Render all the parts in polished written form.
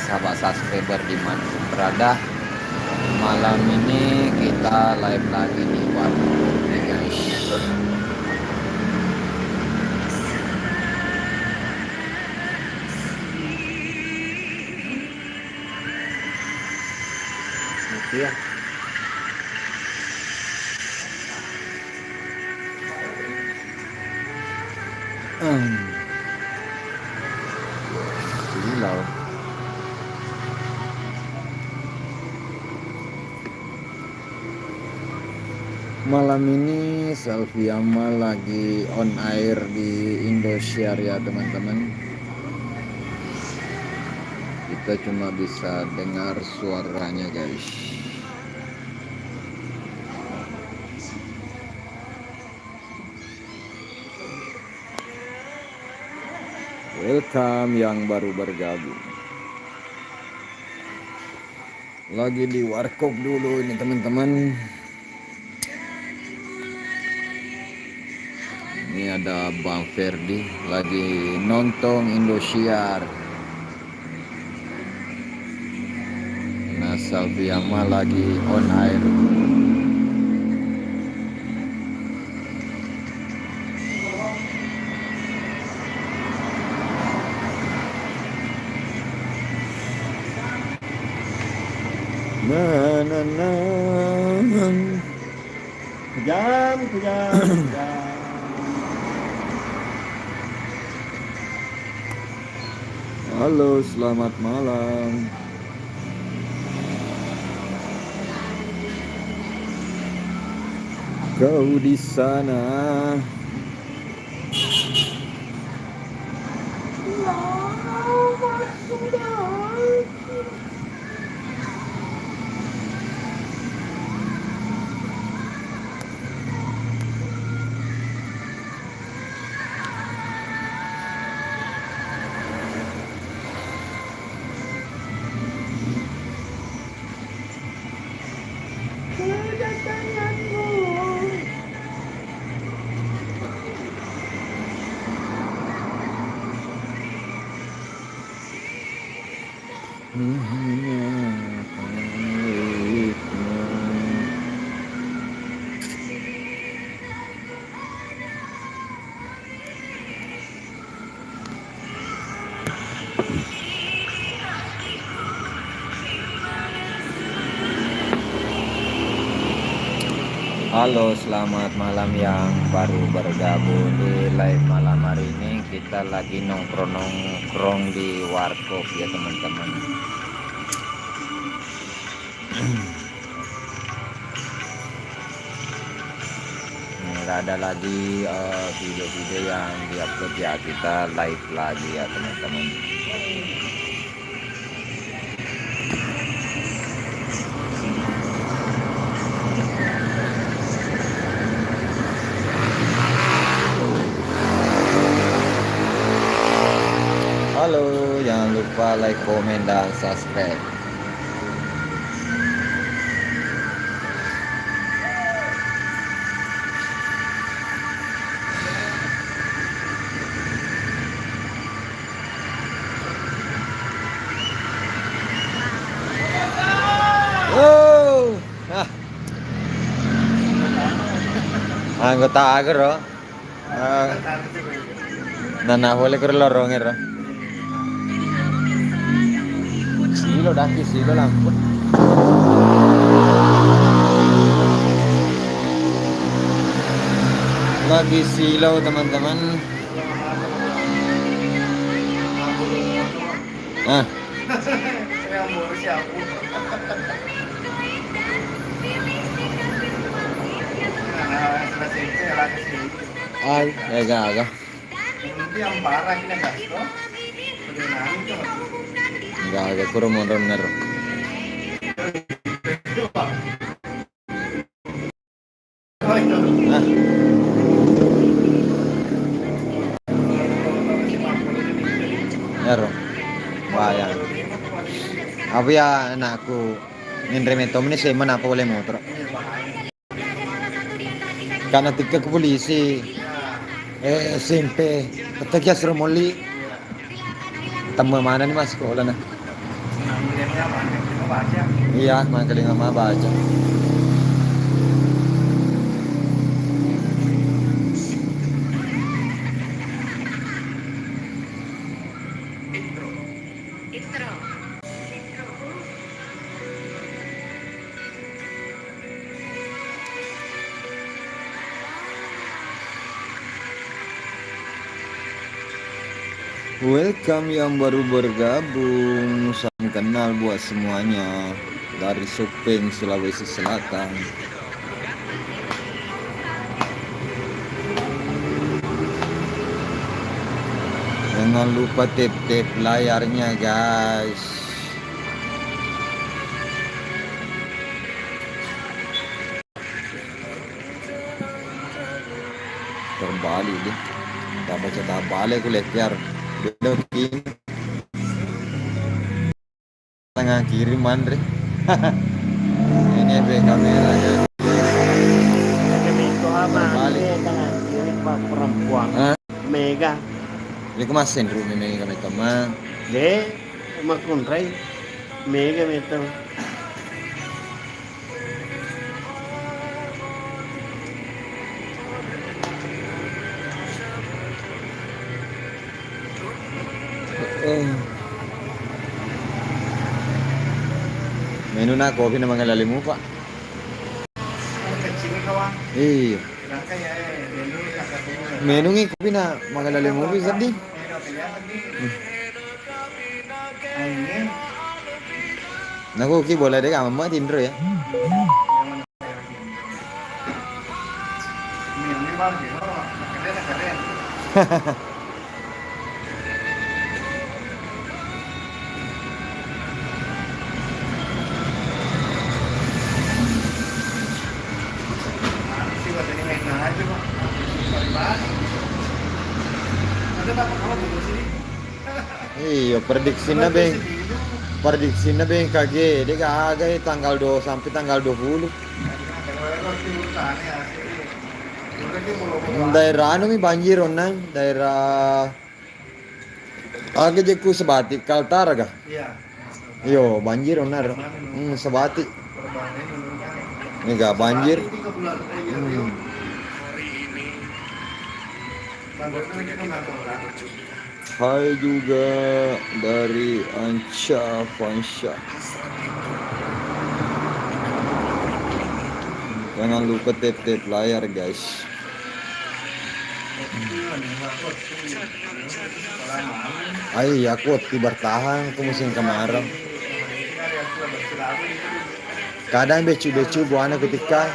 sahabat subscriber dimanapun berada. Malam ini kita live lagi di warung nih guys. Gitu ya. Silau. Malam ini Selviama lagi on air di Indosiar ya teman-teman. Kita cuma bisa dengar suaranya guys. Welcome yang baru bergabung. Lagi di warkop dulu ini teman-teman. Ini ada Bang Ferdi lagi nonton Indosiar. Nah, Selviama lagi on air. Kejam. Halo, selamat malam. Kau di sana. Halo, selamat malam yang baru bergabung di live malam hari ini. Kita lagi nongkrong di warkop ya teman-teman. Nggak ada lagi video-video yang diupload ya, kita live lagi ya teman-teman. Halo, jangan lupa like, komen, dan subscribe. Oh, anggota agar oh. Nana boleh ke lorong ya. Silo daki silo lampun. Lagi silau teman-teman. Ah. Ay, agak. Yang parah ini gasto. Agak kurang runner. Nero. Bayang. Apa ya anakku nginremetom ini saya mana apa boleh motor. Karena tiga ke polisi. SMP. Ketika suruh moli. Temu mana nih mas sekolah nah. Dia banyak, dia baca. Iya, mangkeling sama baca. Welcome yang baru bergabung, salam kenal buat semuanya dari Supeng, Sulawesi Selatan. Jangan lupa tap-tap layarnya guys. Terbalik deh. Tak baca tak balik aku lekar. Bedokin. Tengah kiri mandre. Ini efek kameranya. Terbalik. Perempuan. Hah? Mega. Ini kemasin rumah ini kami teman. De makunrai. Mega meter. Menu na kopi na mga lalimu pak. Kecil kawan. Iya. Rangka ya, dulu kakak dulu. Menu ngi kopi na mga lalimu bisa di. Angin. Naku ki boleh deh kamu mah Tindro ya. Ini bang, keren. Sih buat ini main aja bang. Ada apa kamu di sini? Iya, prediksinya beng kage, dia kagak tanggal 2 sampai tanggal 20. Daerah anu mi banjir onang, daerah agak jeku Sebati Kaltara kah? Iya. Yo, banjir onar. Sebati. Ini gak banjir. Hai juga dari Anca Fansha. Jangan lupa tap-tap layar guys. Ay, aku bertahan ke musim kemarau. Kadang becu-becu buana ketika.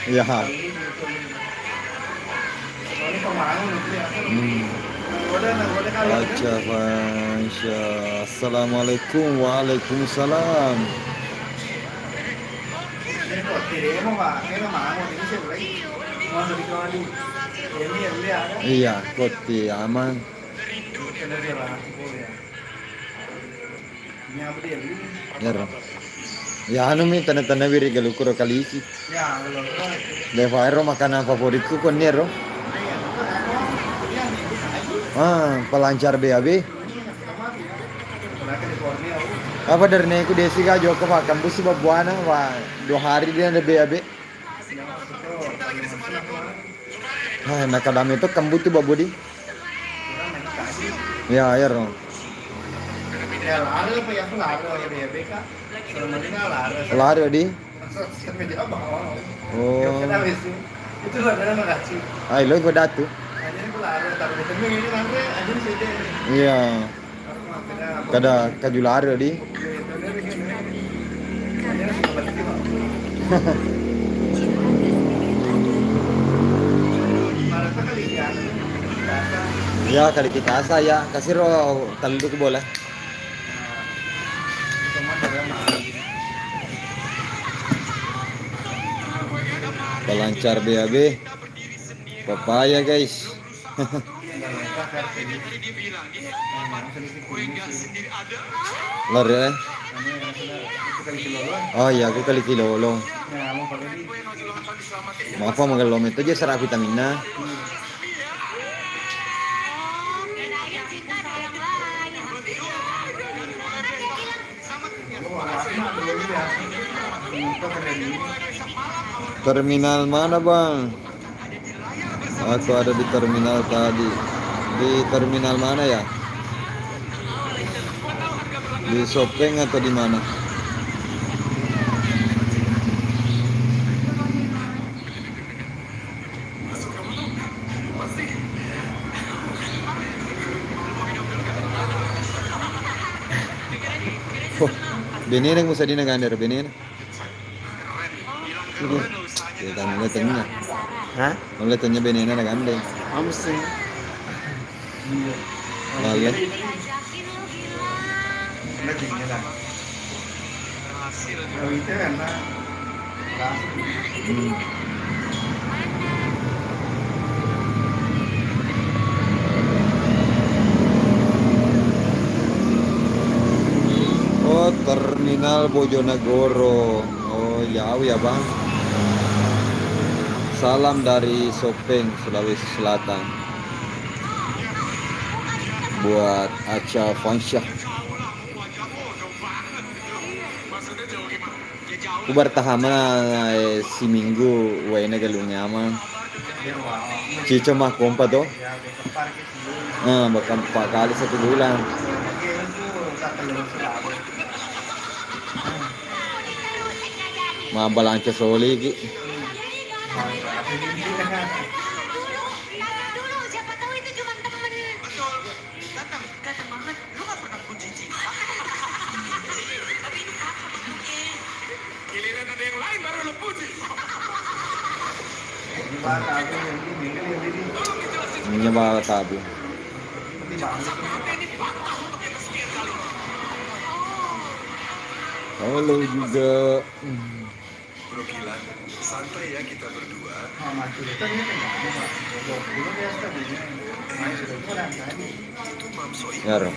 Ya. Baca Fansha. Assalamualaikum. Waalaikumsalam. Iya, koti aman. Ya anu mi tanda-tanda biri galukuro kalisi. Devaero makanan favoritku kon nero. Pelancar BAB. Apa dari neku desi ka joko pak kampus si babuana wa 2 hari dia ada BAB. Nakadami itu kambu tuh babudi. Ya, ya ro. Ya lari apa ya lari ya BAB kak. Lari di. Oh. Itu ada makasih. Ay, lo ko datu. Iya. Kada kajulari di. Ya kali kita asa ya kasih ro talu ko bola. Pelancar BAB. Papaya guys. Lari ya? Oh iya, aku kali kilolong. Maaf mau ngelom itu aja serap vitaminnya. Terminal mana bang? Aku ada di terminal tadi. Di terminal mana ya? Di Sopeng atau di mana? Oh, benene mo sa dinagander, benene. Sige. Kita nulitan niya. Hah? Nulitan niya benene nagandeng. Hamsing. Lagi. Oh, terminal Bojonegoro. Oh, jauh ya bang. Salam dari Sopeng, Sulawesi Selatan. Buat Acha Fansyah. Ku bertahan si minggu wae galungnya mah. Cica mah kompa tuh. Bahkan 4 kali 1 bulan. Mah balanca soli ki. Menyebar tabu. Halo juga. Bro Gilang, santai ya kita berdua. Itu Mam Soimah Ya, ya, Rom.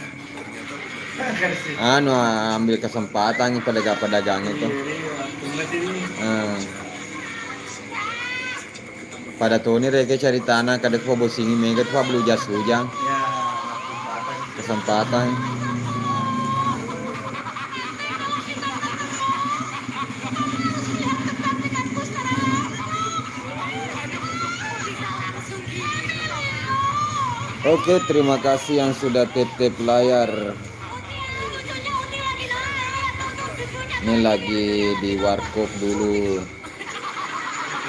ternyata Ambil kesempatan nih pedagang itu. Pada tahun ini reke cari tanah kadek po bosingi mega po belu jas lujang. Kesempatan. Oke, terima kasih yang sudah tap layar. Ini lagi di warkop dulu.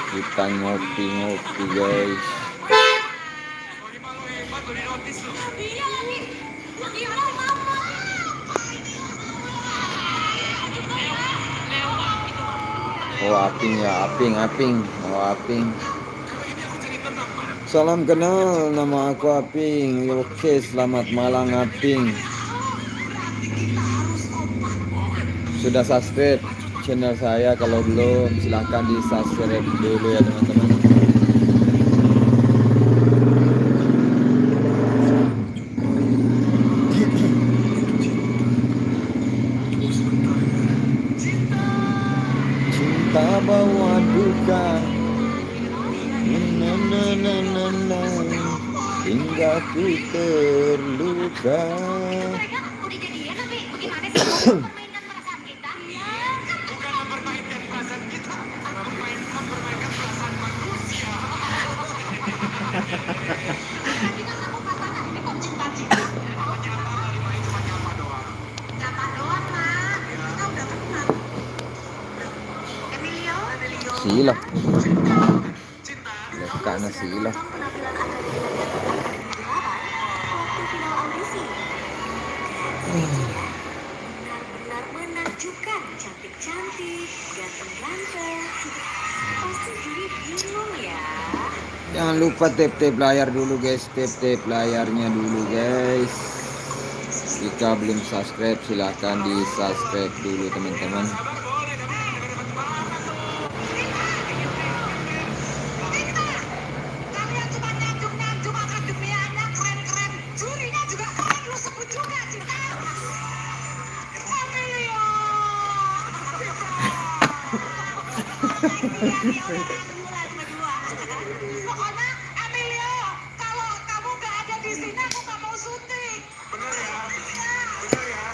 Kita ngopi-ngopi guys. Oh Aping ya, Aping. Oh Aping. Salam kenal, nama aku Aping. Oke, selamat malam Aping. Sudah subscribe channel saya? Kalau belum silahkan di subscribe dulu ya teman-teman. Cinta bawa duka, hingga ku terluka. Sila. Karena sila. Benar-benar menakjubkan, cantik-cantik, ganteng-ganteng. Pasti juri bingung ya. Jangan lupa tap layar dulu guys, tap layarnya dulu guys. Jika belum subscribe silahkan di subscribe dulu teman-teman. Pokoknya Emilio, kalau kamu nggak ada di sini aku nggak mau syuting. Bener ya? Bener ya?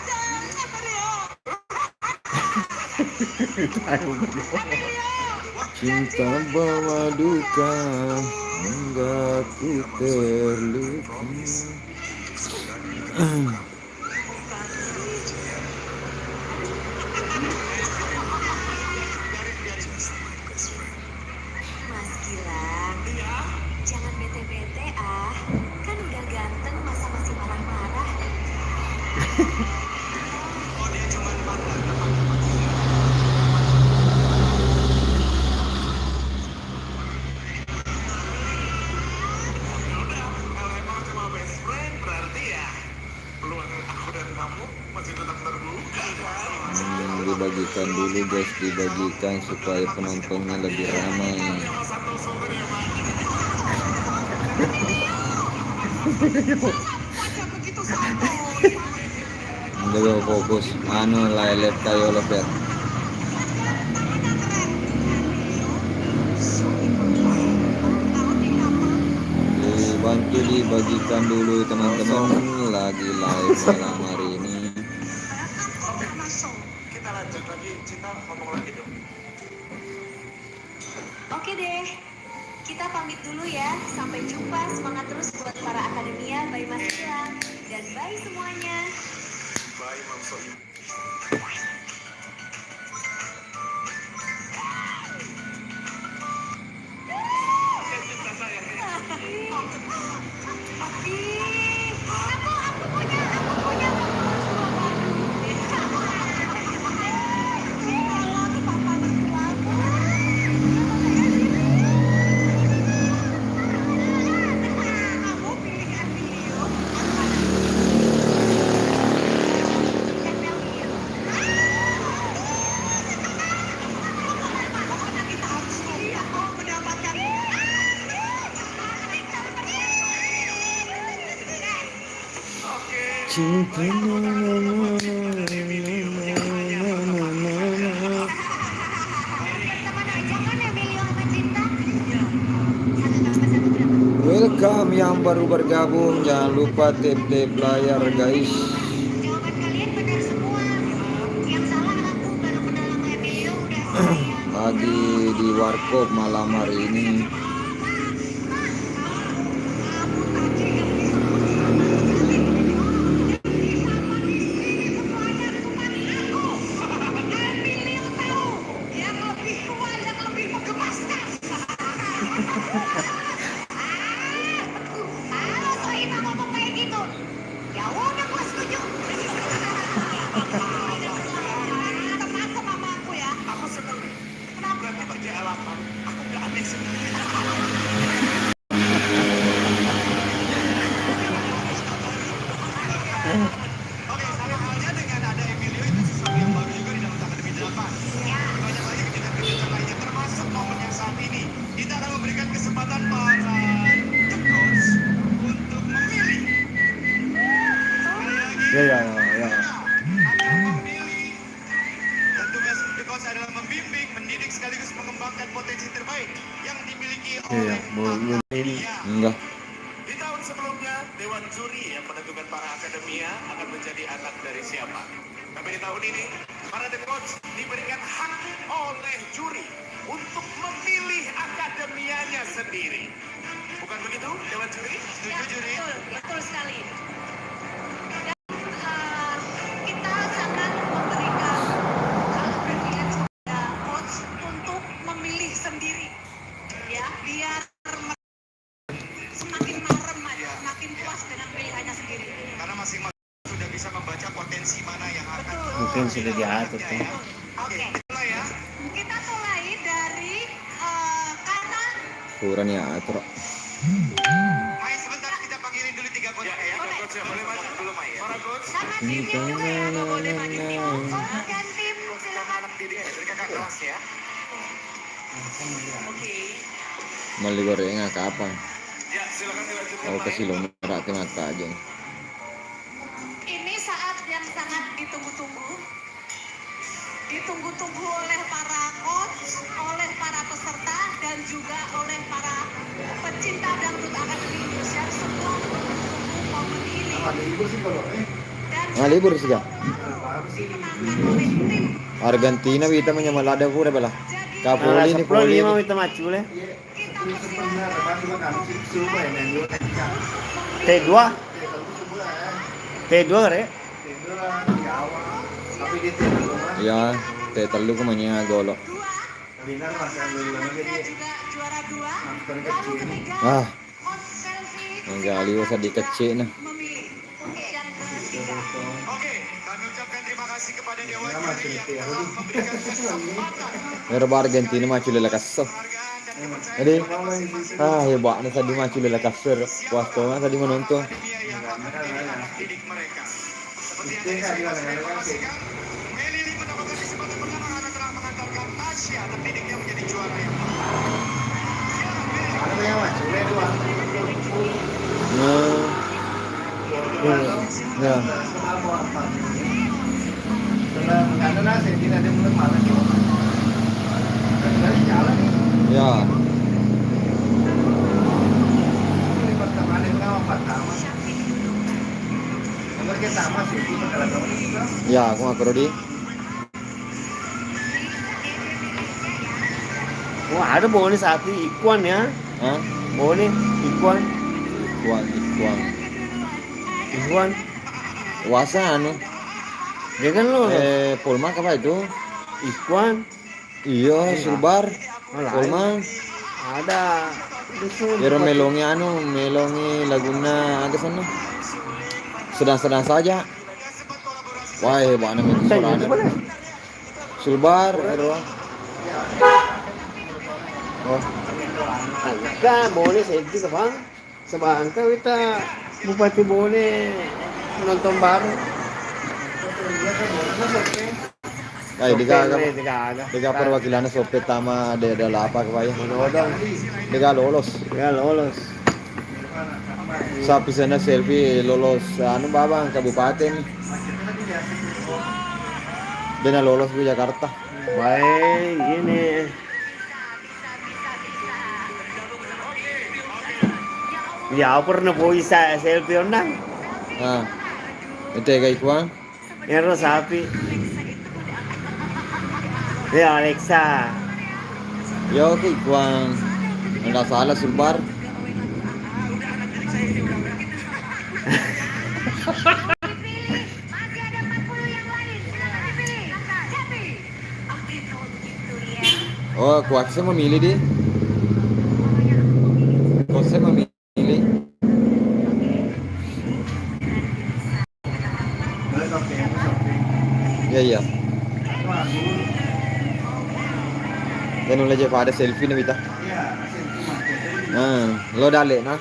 Jangan Emilio. Cinta bawa duka hingga ku terluka. Mas Gilang, jangan bete-bete ah. Kan udah ganteng, masa masih marah-marah. Kalau emang cuma best friend, berarti ya peluang aku dan kamu masih tetap terbuka kan? Dibagikan dulu guys, dibagikan supaya penontonnya lebih ramai. Sama Santoso tadi ya, Pak. Wajah begitu santai. Udah fokus, anu live kayo lepet. Dibantu dibagikan dulu teman-teman, lagi live malam hari ini. Kita lanjut lagi, Cinta ngomong lagi dong. Oke deh, kita pamit dulu ya. Sampai jumpa, semangat terus buat para akademia, bye Mas Gilang. Dan bye semuanya. Bye, Mam Soim. Cinta welcome yang baru bergabung, jangan lupa tap layar guys. Jawaban kalian benar semua. Yang salah aku baru kenal sama Emilio udah sayang. Lagi di warkop malam hari ini. Emilio tahu yang lebih tua, yang lebih menggemaskan. Kalau Soima ngomong kayak gitu, ya udah gua setuju. Teman sama aku ya. Aku seneng. Berarti bagi alasan, aku gak aneh sendiri. Oke, sama halnya dengan ada Emilio itu sesuatu yang baru juga di dalam Akademi 8. Banyak lagi kejutan-kejutan lainnya, termasuk momen yang saat ini. Kita akan memberikan kesempatan para The Coach untuk memilih. Sekali lagi, akan memilih. Dan tugas The Coach adalah membimbing, mendidik, sekaligus mengembangkan potensi terbaik yang dimiliki oleh akademia. Enggak. Di tahun sebelumnya, Dewan Juri yang menentukan para akademia akan menjadi anak dari siapa. Tapi di tahun ini, para The Coach diberikan hak oleh juri untuk memilih akademianya sendiri. Bukan begitu, Dewan Juri? Setuju, juri? Betul sekali. Dan kita sangat memberikan privilege kepada coach untuk memilih sendiri, ya, biar semakin marem aja, semakin puas dengan pilihannya sendiri. Karena masing-masing sudah bisa membaca potensi mana yang akan Mungkin sudah diatur kan. Oke, mulai ya. Kita mulai dari karena Kurang ya atro. Mai sebentar, kita panggilin dulu 3 coach ya. Coach ya, boleh maju dulu Mai ya. Para coach. sama timnya juga ya, nggak boleh maju tim. Coach dan tim, silakan. Anak didik dari kakak kelas ya. Oke. Mali gorengnya kapan? Ya, silakan dilanjutkan Mau Mai. kasih lo merati mata aja. Ini saat yang sangat ditunggu-tunggu. Ditunggu-tunggu oleh para coach, oleh para peserta, dan juga oleh para pecinta dangdut Akademi Indonesia. Semua menunggu momen ini. Dan Ah, libur sih, Kak? dimenangkan oleh tim Argentina vita menyamalada pure bala. Jadi Kapoli ni Sepuluh poli. lima kita maju le. kita persiapkan Sebenarnya masih makan subuh ya dan dua T2 T2 re. di awal tapi dia tidak rumah Ya, te telu ko manya golo. dua. Linar masih ambil lagi Anda dia juga juara 2. Lalu kecil. ketiga, Ah, coach Selfie ang gali ko sa di kecil na. memilih yang ketiga. Oke, kami ucapkan terima kasih kepada Dewan Nama Juri yang cerita telah memberikan kesempatan Pero ba Argentina maju lala kaso. penghargaan dan Jadi, kepercayaan hebat na sa di maju lala kaso. Wasto na sa di menonton. akademia yang akan mendidik anak didik mereka. Seperti Itu yang tadi kan saya juga informasikan, Meli Lee mendapatkan kesempatan pertama karena telah mengantarkan Tasya terdidiknya menjadi juara yang Ano ba yaman? Sule dua. Ya. Sumabo apa? Setelah ano na sih tidak ada mulai malas. Dari jalan nih. Ya. Ini pertama kali pertama. Nomor pertama sih itu kalau Ya, aku ngakro di. Wah ada bonus sapi ikuan ya. Hah? Bonus ikuan. Ikuan. Wasa ano? Dia kan lo Polmak apa itu? ikuan. Iya, Sulbar. Malah Polmak. ada. Pero melongi ano, melongi Laguna agak sana. Sedang-sedang saja. Wah, hebat naman itu Saya itu sorana. boleh. Sulbar, pero. Oh, Angka bonus itu ke bang. Sebab angka kita bupati boleh nonton baru. ay diga Tiga perwakilan sope tama de lapa kaya. Menodong. Diga lolos. Ya lolos. Sa pisana selfie lolos ano babang kabupaten. Dia na lolos ke Jakarta. Baik, gini. Ya pernah bisa selfie onang. Ah. Ite kay kuang. Yang sapi. Ya Alexa. Yo kay kuang. Nggak salah Sulbar. Dipilih, masih ada 40 yang lain. Silakan dipilih. Jadi, oke kalau begitu ya. Oh, kuak saya memilih di. Kuak saya memilih. Iya iya. Dan ulah je pada selfie na bita. Lo dale na.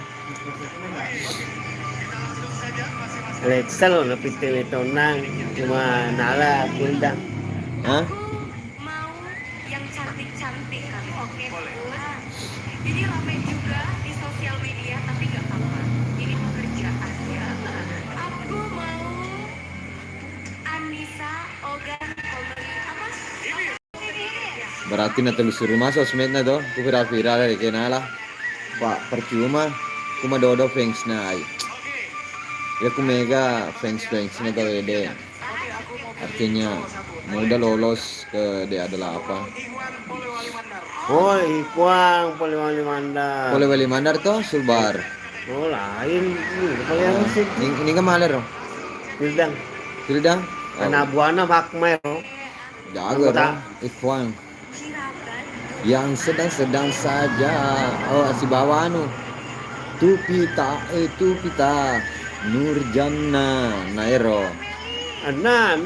Alexa lo napitil ito nang cuma nala kundang. Hah? Mau yang cantik-cantik kan? Oke, boleh. Jadi ramai juga di sosial media, tapi nggak apa-apa. Ini pekerjaan ya. Aku mau Anissa Ogan Komeri apa? Berarti na telusuri mas sosmed na to. Ku viral-viral dari kenala. Pak percuma. Kuma dodo fans na ay. Ya ku mega fans na to ede. Artinya mudah lolos ke dia adalah apa? Oh, ikuang Poliwali Mandar. Boleh wali mandar to Sulbar. Oh, lain. Ini paling musik. Ini ka maler. Kundang. Tidak. Anak buana makmer. Jago Anggota. Ikhwan. Yang sedang-sedang saja. Oh, si bawa anu. Tupita Nurjana Nairo. Ana,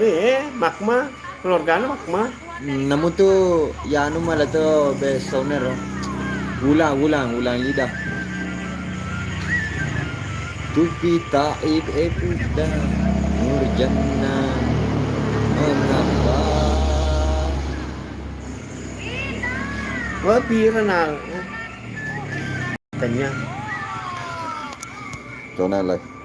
makma. Keluarga makma. Namun tuh ya anu malah tuh besoner. Ulang lidah. Tupita Nurjana. Mengapa? Wah, viral. Tanya. Chona live.